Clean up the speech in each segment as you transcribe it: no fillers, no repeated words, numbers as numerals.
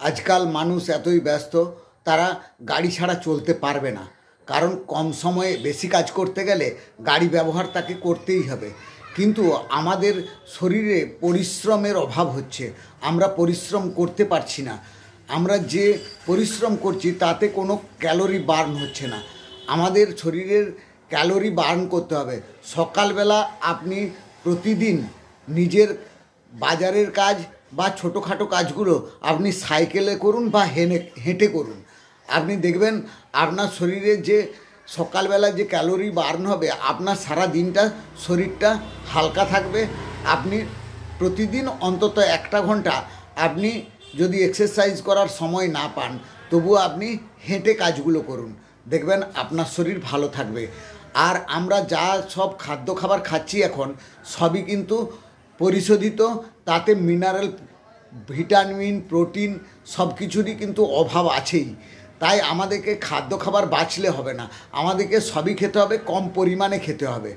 আজকাল মানুষ এতই ব্যস্ত, তারা গাড়ি ছাড়া চলতে পারবে না। কারণ কম সময়ে বেশি কাজ করতে গেলে গাড়ি ব্যবহার তাকে করতেই হবে। কিন্তু আমাদের শরীরে পরিশ্রমের অভাব হচ্ছে, আমরা পরিশ্রম করতে পারছি না। আমরা যে পরিশ্রম করছি তাতে কোনো ক্যালোরি বার্ন হচ্ছে না। আমাদের শরীরের ক্যালোরি বার্ন করতে হবে। সকালবেলা আপনি প্রতিদিন নিজের বাজারের কাজ বা ছোটোখাটো কাজগুলো আপনি সাইকেলে করুন বা হেঁটে করুন। আপনি দেখবেন আপনার শরীরে যে সকালবেলা যে ক্যালোরি বার্ন হবে, আপনার সারা দিনটা শরীরটা হালকা থাকবে। আপনি প্রতিদিন অন্তত 1 ঘন্টা আপনি যদি এক্সারসাইজ করার সময় না পান, তবুও আপনি হেঁটে কাজগুলো করুন, দেখবেন আপনার শরীর ভালো থাকবে। আর আমরা যা সব খাদ্য খাবার খাচ্ছি এখন, সবই কিন্তু পরিশোধিত, তাতে মিনারেল, ভিটামিন, প্রোটিন সব কিছুরই কিন্তু অভাব আছেই। তাই আমাদেরকে খাদ্য খাবার বাঁচলে হবে না, আমাদেরকে সবই খেতে হবে, কম পরিমাণে খেতে হবে।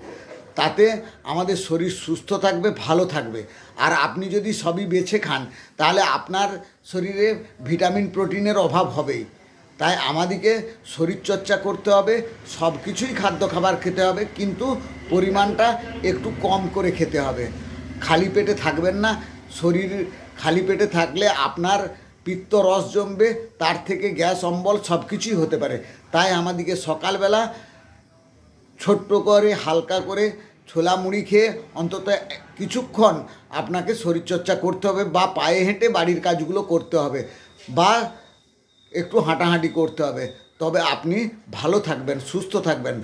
তাতে আমাদের শরীর সুস্থ থাকবে, ভালো থাকবে। আর আপনি যদি সবই বেছে খান, তাহলে আপনার শরীরে ভিটামিন, প্রোটিনের অভাব হবেই। তাই আমাদেরকে শরীরচর্চা করতে হবে, সব কিছুই খাদ্য খাবার খেতে হবে, কিন্তু পরিমাণটা একটু কম করে খেতে হবে। খালি পেটে থাকবেন না। শরীর খালি পেটে থাকলে আপনার পিত্ত রস জমবে, তার থেকে গ্যাস, অম্বল সব কিছুই হতে পারে। তাই আমাদেরকে সকালবেলা ছোট্ট করে হালকা করে ছোলা মুড়ি খেয়ে অন্তত কিছুক্ষণ আপনাকে শরীরচর্চা করতে হবে, বা পায়ে হেঁটে বাড়ির কাজগুলো করতে হবে, বা একটু হাঁটাহাঁটি করতে হবে। তবে আপনি ভালো থাকবেন, সুস্থ থাকবেন।